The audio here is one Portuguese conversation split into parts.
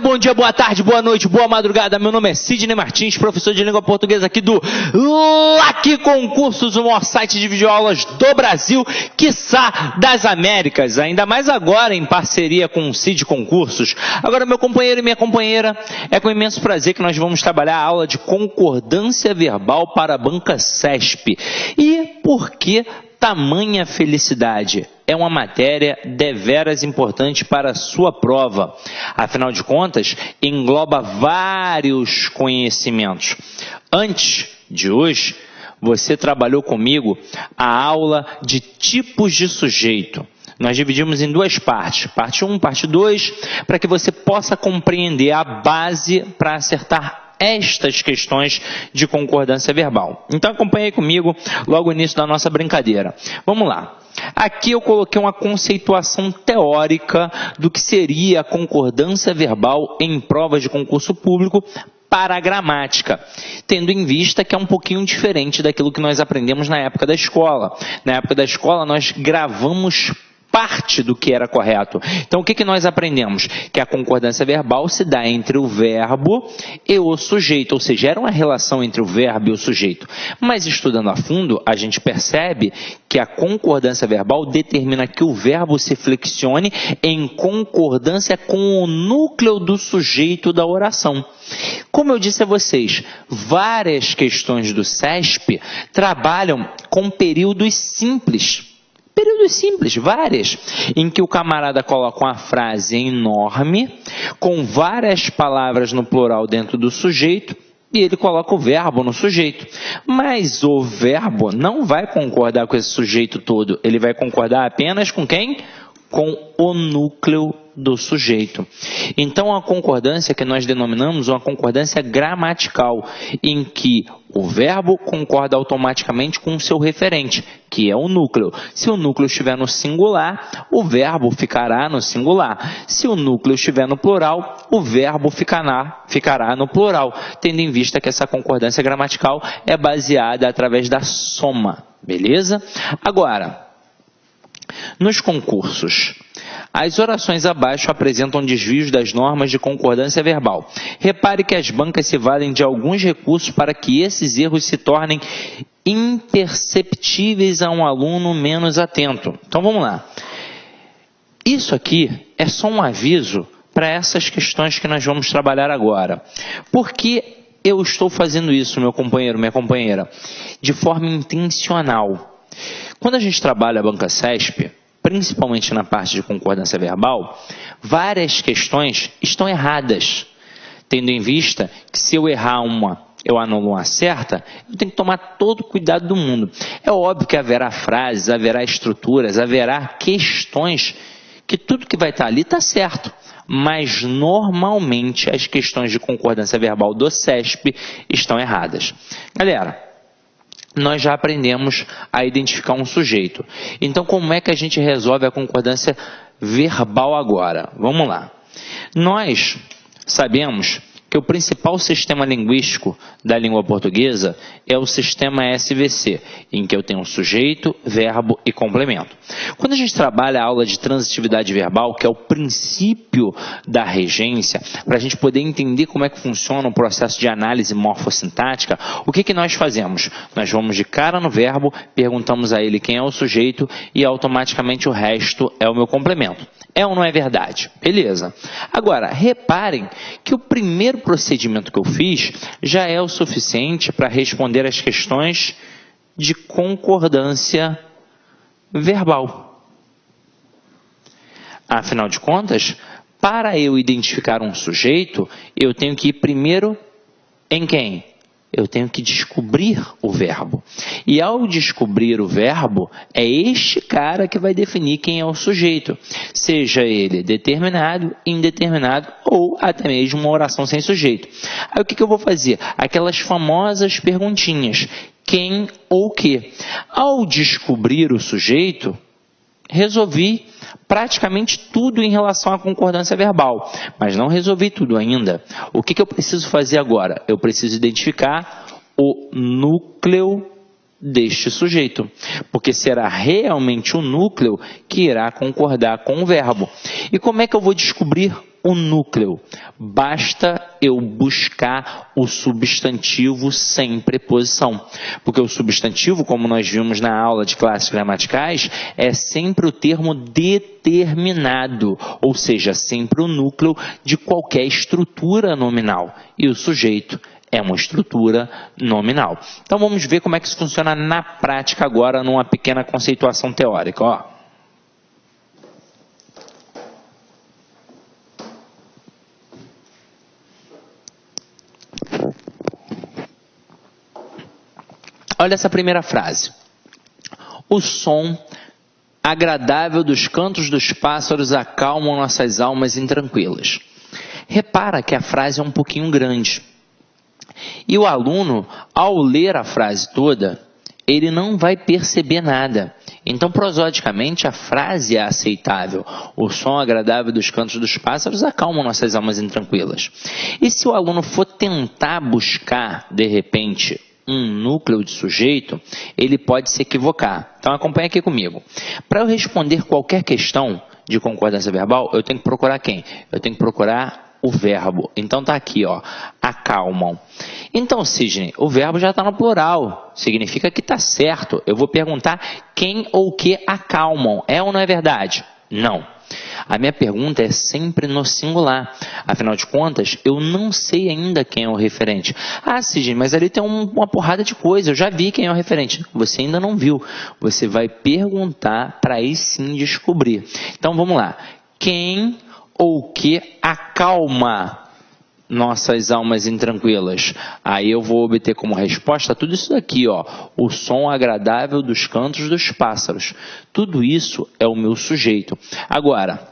bom dia, boa tarde, boa noite, boa madrugada. Meu nome é Sidney Martins, professor de língua portuguesa aqui do LAC Concursos, o maior site de videoaulas do Brasil, quiçá das Américas, ainda mais agora em parceria com o CID Concursos. Agora, meu companheiro e minha companheira, é com imenso prazer que nós vamos trabalhar a aula de concordância verbal para a banca CESP. E por que tamanha felicidade? É uma matéria deveras importante para a sua prova. Afinal de contas, engloba vários conhecimentos. Antes de hoje, você trabalhou comigo a aula de tipos de sujeito. Nós dividimos em duas partes, parte 1, parte 2, para que você possa compreender a base para acertar estas questões de concordância verbal. Então acompanhe comigo logo no início da nossa brincadeira. Vamos lá. Aqui eu coloquei uma conceituação teórica do que seria a concordância verbal em provas de concurso público para a gramática, tendo em vista que é um pouquinho diferente daquilo que nós aprendemos na época da escola. Na época da escola nós gravamos parte do que era correto. Então, o que nós aprendemos? Que a concordância verbal se dá entre o verbo e o sujeito, ou seja, era uma relação entre o verbo e o sujeito. Mas, estudando a fundo, a gente percebe que a concordância verbal determina que o verbo se flexione em concordância com o núcleo do sujeito da oração. Como eu disse a vocês, várias questões do CESP trabalham com períodos simples. Períodos simples, várias, em que o camarada coloca uma frase enorme, com várias palavras no plural dentro do sujeito, e ele coloca o verbo no sujeito. Mas o verbo não vai concordar com esse sujeito todo, ele vai concordar apenas com quem? Com o núcleo do sujeito. Então, a concordância que nós denominamos uma concordância gramatical, em que o verbo concorda automaticamente com o seu referente, que é o núcleo. Se o núcleo estiver no singular, o verbo ficará no singular. Se o núcleo estiver no plural, o verbo ficará no plural, tendo em vista que essa concordância gramatical é baseada através da soma. Beleza? Agora, nos concursos, as orações abaixo apresentam desvios das normas de concordância verbal. Repare que as bancas se valem de alguns recursos para que esses erros se tornem imperceptíveis a um aluno menos atento. Então vamos lá. Isso aqui é só um aviso para essas questões que nós vamos trabalhar agora. Por que eu estou fazendo isso, meu companheiro, minha companheira? De forma intencional. Quando a gente trabalha a banca CESP, principalmente na parte de concordância verbal, várias questões estão erradas, tendo em vista que se eu errar uma, eu anulo uma certa, eu tenho que tomar todo o cuidado do mundo. É óbvio que haverá frases, haverá estruturas, haverá questões que tudo que vai estar ali está certo, mas normalmente as questões de concordância verbal do CESP estão erradas. Galera, nós já aprendemos a identificar um sujeito. Então, como é que a gente resolve a concordância verbal agora? Vamos lá. Nós sabemos que o principal sistema linguístico da língua portuguesa é o sistema SVC, em que eu tenho sujeito, verbo e complemento. Quando a gente trabalha a aula de transitividade verbal, que é o princípio da regência, para a gente poder entender como é que funciona o processo de análise morfossintática, o que nós fazemos? Nós vamos de cara no verbo, perguntamos a ele quem é o sujeito e automaticamente o resto é o meu complemento. É ou não é verdade? Beleza. Agora, reparem que o primeiro procedimento que eu fiz já é o suficiente para responder as questões de concordância verbal. Afinal de contas, para eu identificar um sujeito, eu tenho que ir primeiro em quem? Eu tenho que descobrir o verbo. E ao descobrir o verbo, é este cara que vai definir quem é o sujeito. Seja ele determinado, indeterminado ou até mesmo uma oração sem sujeito. Aí o que eu vou fazer? Aquelas famosas perguntinhas. Quem ou que? Ao descobrir o sujeito, resolvi praticamente tudo em relação à concordância verbal, mas não resolvi tudo ainda. O que eu preciso fazer agora? Eu preciso identificar o núcleo deste sujeito, porque será realmente o núcleo que irá concordar com o verbo. E como é que eu vou descobrir o núcleo. Basta eu buscar o substantivo sem preposição. Porque o substantivo, como nós vimos na aula de classes gramaticais, é sempre o termo determinado, ou seja, sempre o núcleo de qualquer estrutura nominal. E o sujeito é uma estrutura nominal. Então vamos ver como é que isso funciona na prática agora, numa pequena conceituação teórica. Ó. Olha essa primeira frase. O som agradável dos cantos dos pássaros acalmam nossas almas intranquilas. Repara que a frase é um pouquinho grande. E o aluno, ao ler a frase toda, ele não vai perceber nada. Então, prosodicamente, a frase é aceitável. O som agradável dos cantos dos pássaros acalma nossas almas intranquilas. E se o aluno for tentar buscar, de repente, um núcleo de sujeito, ele pode se equivocar. Então, acompanha aqui comigo. Para eu responder qualquer questão de concordância verbal, eu tenho que procurar quem? Eu tenho que procurar o verbo. Então tá aqui, ó, acalmam. Então, Sidney, o verbo já está no plural. Significa que está certo. Eu vou perguntar quem ou o que acalmam. É ou não é verdade? Não. A minha pergunta é sempre no singular. Afinal de contas, eu não sei ainda quem é o referente. Ah, Sidney, mas ali tem uma porrada de coisa. Eu já vi quem é o referente. Você ainda não viu. Você vai perguntar para aí sim descobrir. Então, vamos lá. Quem ou que acalma nossas almas intranquilas? Aí eu vou obter como resposta tudo isso daqui, ó. O som agradável dos cantos dos pássaros. Tudo isso é o meu sujeito. Agora,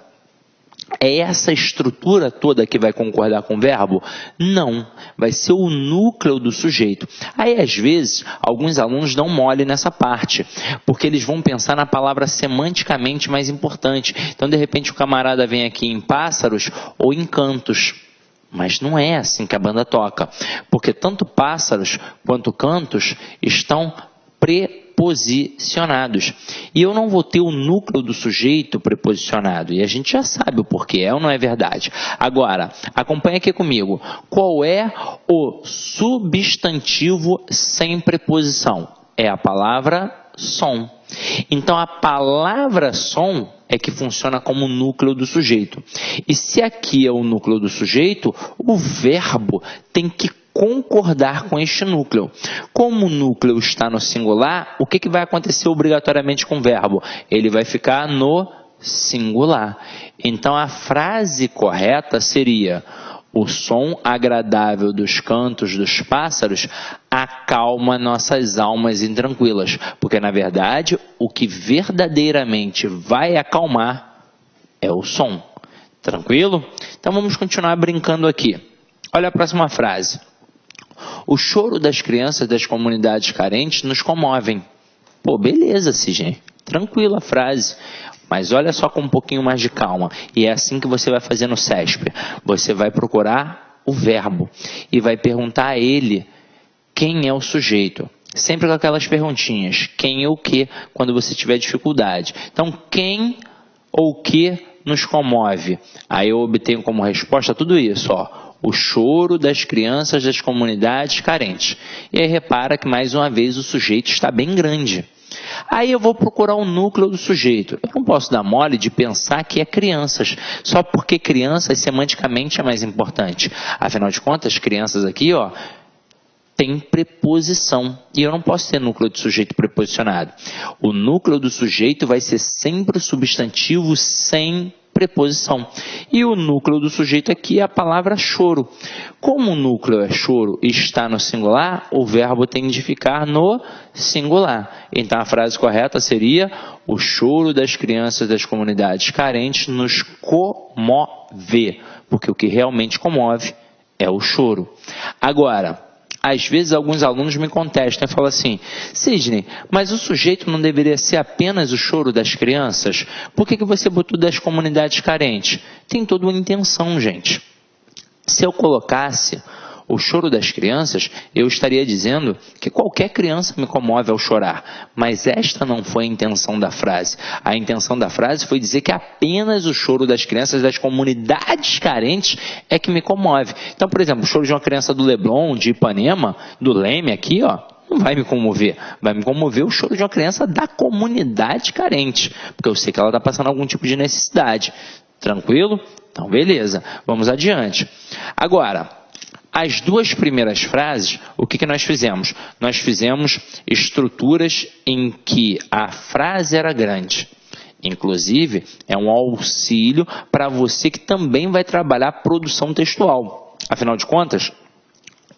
é essa estrutura toda que vai concordar com o verbo? Não. Vai ser o núcleo do sujeito. Aí, às vezes, alguns alunos dão mole nessa parte, porque eles vão pensar na palavra semanticamente mais importante. Então, de repente, o camarada vem aqui em pássaros ou em cantos. Mas não é assim que a banda toca. Porque tanto pássaros quanto cantos estão preposicionados. E eu não vou ter o núcleo do sujeito preposicionado. E a gente já sabe o porquê, é ou não é verdade? Agora, acompanha aqui comigo. Qual é o substantivo sem preposição? É a palavra som. Então, a palavra som é que funciona como núcleo do sujeito. E se aqui é o núcleo do sujeito, o verbo tem que concordar com este núcleo. Como o núcleo está no singular, o que vai acontecer obrigatoriamente com o verbo? Ele vai ficar no singular. Então, a frase correta seria: o som agradável dos cantos dos pássaros acalma nossas almas intranquilas. Porque, na verdade, o que verdadeiramente vai acalmar é o som. Tranquilo? Então, vamos continuar brincando aqui. Olha a próxima frase. O choro das crianças das comunidades carentes nos comovem. Pô, beleza, Sidney. Tranquila a frase. Mas olha só com um pouquinho mais de calma. E é assim que você vai fazer no CESP. Você vai procurar o verbo e vai perguntar a ele quem é o sujeito. Sempre com aquelas perguntinhas. Quem ou o que, quando você tiver dificuldade. Então, quem ou o que nos comove? Aí eu obtenho como resposta tudo isso, ó. O choro das crianças das comunidades carentes. E aí repara que mais uma vez o sujeito está bem grande. Aí eu vou procurar o núcleo do sujeito. Eu não posso dar mole de pensar que é crianças, só porque crianças semanticamente é mais importante. Afinal de contas, crianças aqui, ó, tem preposição. E eu não posso ter núcleo de sujeito preposicionado. O núcleo do sujeito vai ser sempre o substantivo sem preposição. E o núcleo do sujeito aqui é a palavra choro. Como o núcleo é choro e está no singular, o verbo tem de ficar no singular. Então a frase correta seria: o choro das crianças das comunidades carentes nos comove. Porque o que realmente comove é o choro. Agora, às vezes alguns alunos me contestam e falam assim: Sidney, mas o sujeito não deveria ser apenas o choro das crianças? Por que você botou das comunidades carentes? Tem toda uma intenção, gente. Se eu colocasse o choro das crianças, eu estaria dizendo que qualquer criança me comove ao chorar. Mas esta não foi a intenção da frase. A intenção da frase foi dizer que apenas o choro das crianças das comunidades carentes é que me comove. Então, por exemplo, o choro de uma criança do Leblon, de Ipanema, do Leme aqui, ó, não vai me comover. Vai me comover o choro de uma criança da comunidade carente, porque eu sei que ela está passando algum tipo de necessidade. Tranquilo? Então, beleza. Vamos adiante. Agora, as duas primeiras frases, o que nós fizemos? Nós fizemos estruturas em que a frase era grande. Inclusive, é um auxílio para você que também vai trabalhar produção textual. Afinal de contas,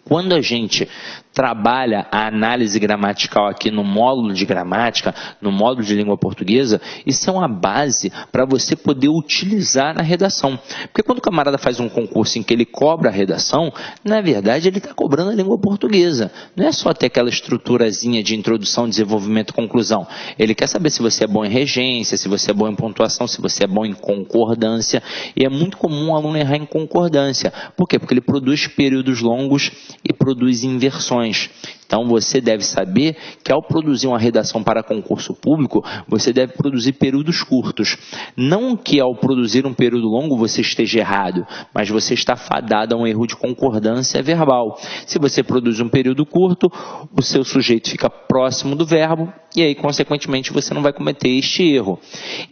quando a gente trabalha a análise gramatical aqui no módulo de gramática, no módulo de língua portuguesa, isso é uma base para você poder utilizar na redação. Porque quando o camarada faz um concurso em que ele cobra a redação, na verdade ele está cobrando a língua portuguesa. Não é só ter aquela estruturazinha de introdução, desenvolvimento e conclusão. Ele quer saber se você é bom em regência, se você é bom em pontuação, se você é bom em concordância. E é muito comum o aluno errar em concordância. Por quê? Porque ele produz períodos longos e produz inversões. Então, você deve saber que ao produzir uma redação para concurso público, você deve produzir períodos curtos. Não que ao produzir um período longo você esteja errado, mas você está fadado a um erro de concordância verbal. Se você produz um período curto, o seu sujeito fica próximo do verbo e aí, consequentemente, você não vai cometer este erro.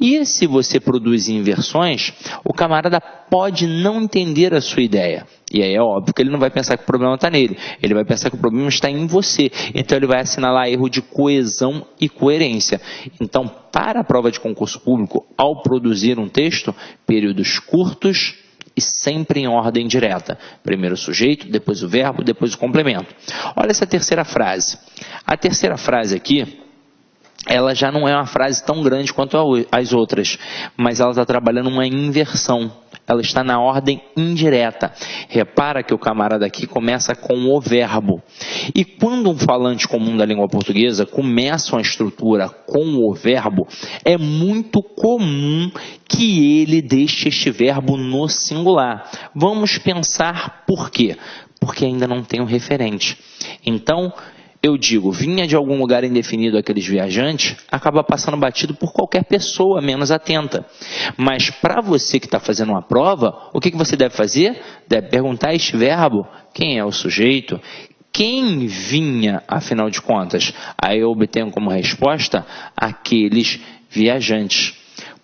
E se você produz inversões, o camarada pode não entender a sua ideia. E aí é óbvio que ele não vai pensar que o problema está nele. Ele vai pensar que o problema está em você. Então ele vai assinalar erro de coesão e coerência. Então, para a prova de concurso público, ao produzir um texto, períodos curtos e sempre em ordem direta. Primeiro o sujeito, depois o verbo, depois o complemento. Olha essa terceira frase. A terceira frase aqui, ela já não é uma frase tão grande quanto as outras, mas ela está trabalhando uma inversão. Ela está na ordem indireta. Repara que o camarada aqui começa com o verbo. E quando um falante comum da língua portuguesa começa uma estrutura com o verbo, é muito comum que ele deixe este verbo no singular. Vamos pensar por quê? Porque ainda não tem um referente. Então, eu digo, vinha de algum lugar indefinido aqueles viajantes, acaba passando batido por qualquer pessoa menos atenta. Mas para você que está fazendo uma prova, o que você deve fazer? Deve perguntar este verbo, quem é o sujeito? Quem vinha, afinal de contas? Aí eu obtenho como resposta aqueles viajantes.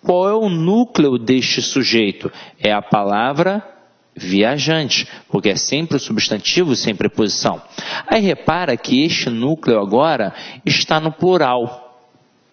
Qual é o núcleo deste sujeito? É a palavra viajante, porque é sempre o substantivo sem preposição. Aí repara que este núcleo agora está no plural.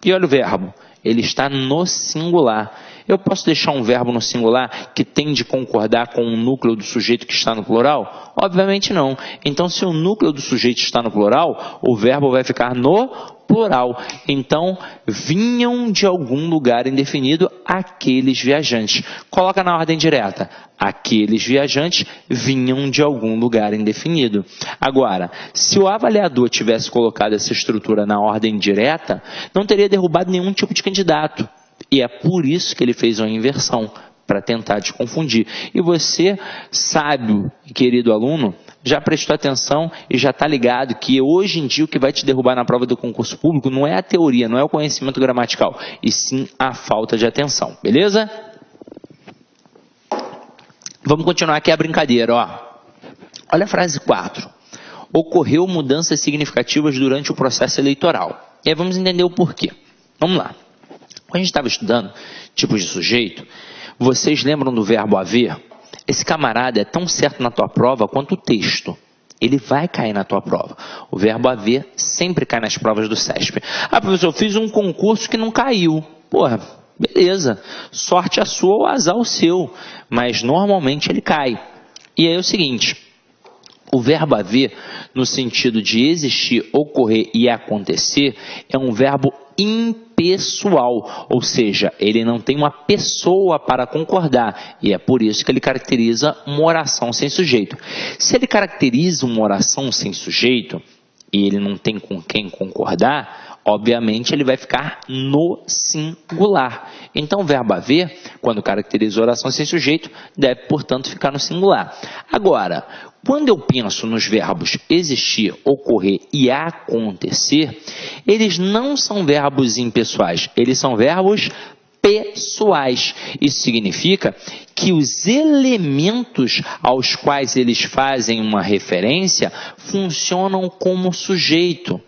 E olha o verbo, ele está no singular. Eu posso deixar um verbo no singular que tem de concordar com o núcleo do sujeito que está no plural? Obviamente não. Então, se o núcleo do sujeito está no plural, o verbo vai ficar no plural. Então, vinham de algum lugar indefinido aqueles viajantes. Coloca na ordem direta. Aqueles viajantes vinham de algum lugar indefinido. Agora, se o avaliador tivesse colocado essa estrutura na ordem direta, não teria derrubado nenhum tipo de candidato. E é por isso que ele fez uma inversão, para tentar te confundir. E você, sábio e querido aluno, já prestou atenção e já está ligado que hoje em dia o que vai te derrubar na prova do concurso público não é a teoria, não é o conhecimento gramatical, e sim a falta de atenção. Beleza? Vamos continuar aqui a brincadeira, ó. Olha a frase 4. Ocorreu mudanças significativas durante o processo eleitoral. E aí vamos entender o porquê. Vamos lá. Quando a gente estava estudando tipos de sujeito, vocês lembram do verbo haver? Esse camarada é tão certo na tua prova quanto o texto. Ele vai cair na tua prova. O verbo haver sempre cai nas provas do CESP. Ah, professor, eu fiz um concurso que não caiu. Porra, beleza. Sorte a sua ou azar o seu. Mas normalmente ele cai. E aí é o seguinte, o verbo haver, no sentido de existir, ocorrer e acontecer, é um verbo impessoal, ou seja, ele não tem uma pessoa para concordar, e é por isso que ele caracteriza uma oração sem sujeito. Se ele caracteriza uma oração sem sujeito, e ele não tem com quem concordar, obviamente ele vai ficar no singular. Então o verbo haver, quando caracteriza oração sem sujeito, deve, portanto, ficar no singular. Agora, quando eu penso nos verbos existir, ocorrer e acontecer, eles não são verbos impessoais, eles são verbos pessoais. Isso significa que os elementos aos quais eles fazem uma referência funcionam como sujeito.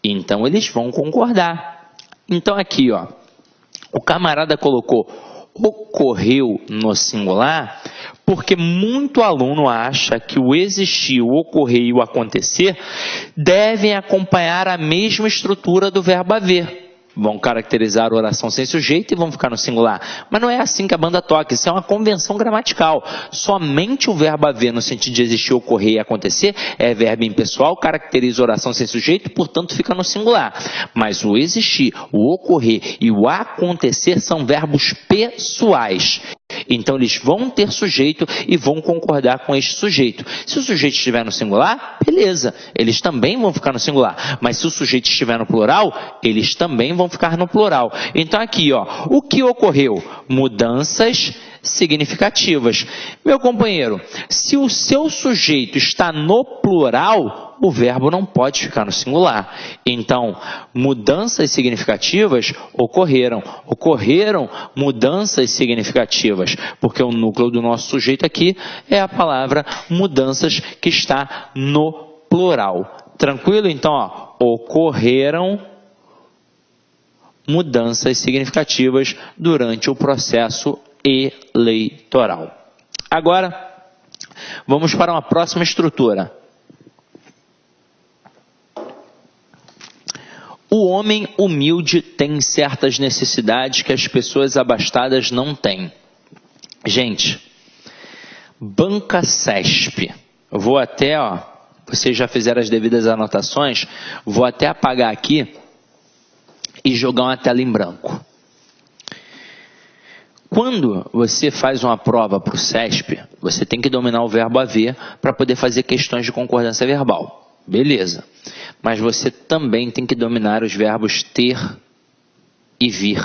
Então eles vão concordar. Então aqui, ó, o camarada colocou ocorreu no singular, porque muito aluno acha que o existir, o ocorrer e o acontecer devem acompanhar a mesma estrutura do verbo haver. Vão caracterizar a oração sem sujeito e vão ficar no singular. Mas não é assim que a banda toca, isso é uma convenção gramatical. Somente o verbo haver, no sentido de existir, ocorrer e acontecer, é verbo impessoal, caracteriza a oração sem sujeito, portanto fica no singular. Mas o existir, o ocorrer e o acontecer são verbos pessoais. Então eles vão ter sujeito e vão concordar com este sujeito. Se o sujeito estiver no singular, beleza, eles também vão ficar no singular. Mas se o sujeito estiver no plural, eles também vão ficar no plural. Então aqui, ó, o que ocorreu? Mudanças significativas. Meu companheiro, se o seu sujeito está no plural, o verbo não pode ficar no singular. Então, mudanças significativas ocorreram. Ocorreram mudanças significativas, porque o núcleo do nosso sujeito aqui é a palavra mudanças, que está no plural. Tranquilo? Então, ó, ocorreram mudanças significativas durante o processo eleitoral. Agora, vamos para uma próxima estrutura. O homem humilde tem certas necessidades que as pessoas abastadas não têm. Gente, banca CESP. Eu vou até, ó, vocês já fizeram as devidas anotações, vou até apagar aqui e jogar uma tela em branco. Quando você faz uma prova para o CESP, você tem que dominar o verbo haver para poder fazer questões de concordância verbal. Beleza. Mas você também tem que dominar os verbos ter e vir.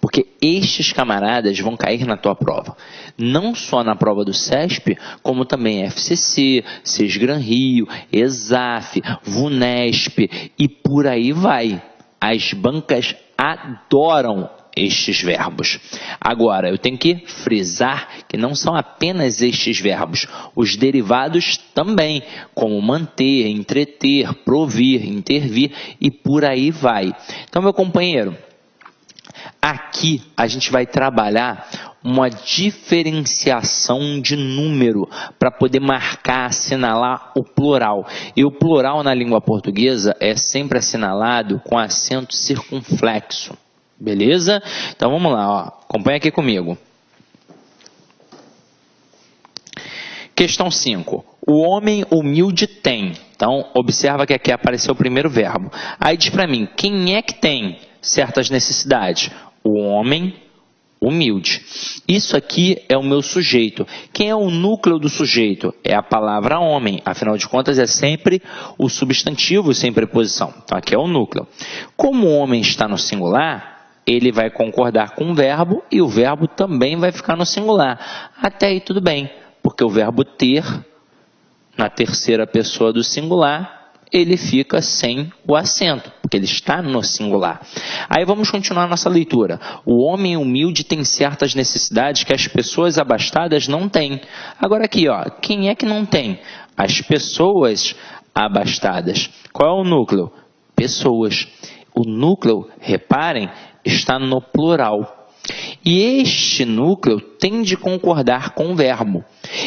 Porque estes camaradas vão cair na tua prova. Não só na prova do CESP, como também FCC, Sesgran Rio, ESAF, VUNESP e por aí vai. As bancas adoram estes verbos. Agora, eu tenho que frisar que não são apenas estes verbos, os derivados também, como manter, entreter, provir, intervir e por aí vai. Então, meu companheiro, aqui a gente vai trabalhar uma diferenciação de número para poder marcar, assinalar o plural. E o plural na língua portuguesa é sempre assinalado com acento circunflexo. Beleza? Então vamos lá, ó. Acompanha aqui comigo. Questão 5. O homem humilde tem. Então, observa que aqui apareceu o primeiro verbo. Aí diz para mim, quem é que tem certas necessidades? O homem humilde. Isso aqui é o meu sujeito. Quem é o núcleo do sujeito? É a palavra homem. Afinal de contas, é sempre o substantivo sem preposição. Então, aqui é o núcleo. Como o homem está no singular, ele vai concordar com o verbo e o verbo também vai ficar no singular. Até aí tudo bem, porque o verbo ter, na terceira pessoa do singular, ele fica sem o acento, porque ele está no singular. Aí vamos continuar nossa leitura. O homem humilde tem certas necessidades que as pessoas abastadas não têm. Agora aqui, ó, quem é que não tem? As pessoas abastadas. Qual é o núcleo? Pessoas. O núcleo, reparem, está no plural. E este núcleo tem de concordar com o verbo.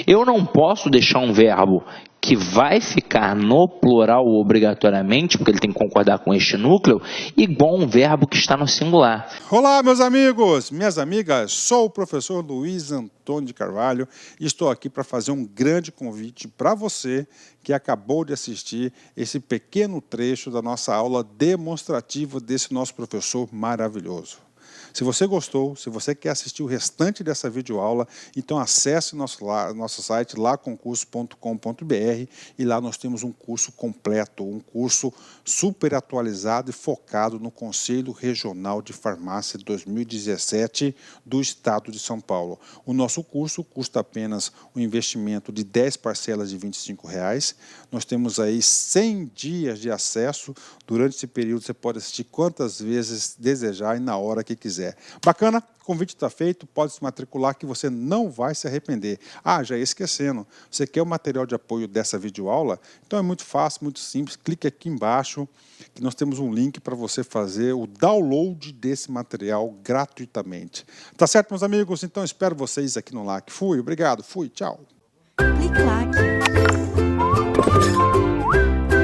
Eu não posso deixar um verbo que vai ficar no plural obrigatoriamente, porque ele tem que concordar com este núcleo, igual um verbo que está no singular. Olá, meus amigos, minhas amigas, sou o professor Luiz Antônio de Carvalho e estou aqui para fazer um grande convite para você que acabou de assistir esse pequeno trecho da nossa aula demonstrativa desse nosso professor maravilhoso. Se você gostou, se você quer assistir o restante dessa videoaula, então acesse nosso site laconcurso.com.br e lá nós temos um curso completo, um curso super atualizado e focado no Conselho Regional de Farmácia 2017 do Estado de São Paulo. O nosso curso custa apenas um investimento de 10 parcelas de R$ 25. Nós temos aí 100 dias de acesso. Durante esse período você pode assistir quantas vezes desejar e na hora que quiser. Bacana? O convite está feito, pode se matricular que você não vai se arrepender. Ah, já ia esquecendo, você quer o material de apoio dessa videoaula? Então é muito fácil, muito simples, clique aqui embaixo que nós temos um link para você fazer o download desse material gratuitamente. Tá certo, meus amigos? Então espero vocês aqui no LAC. Fui, obrigado, fui, tchau. Clique LAC.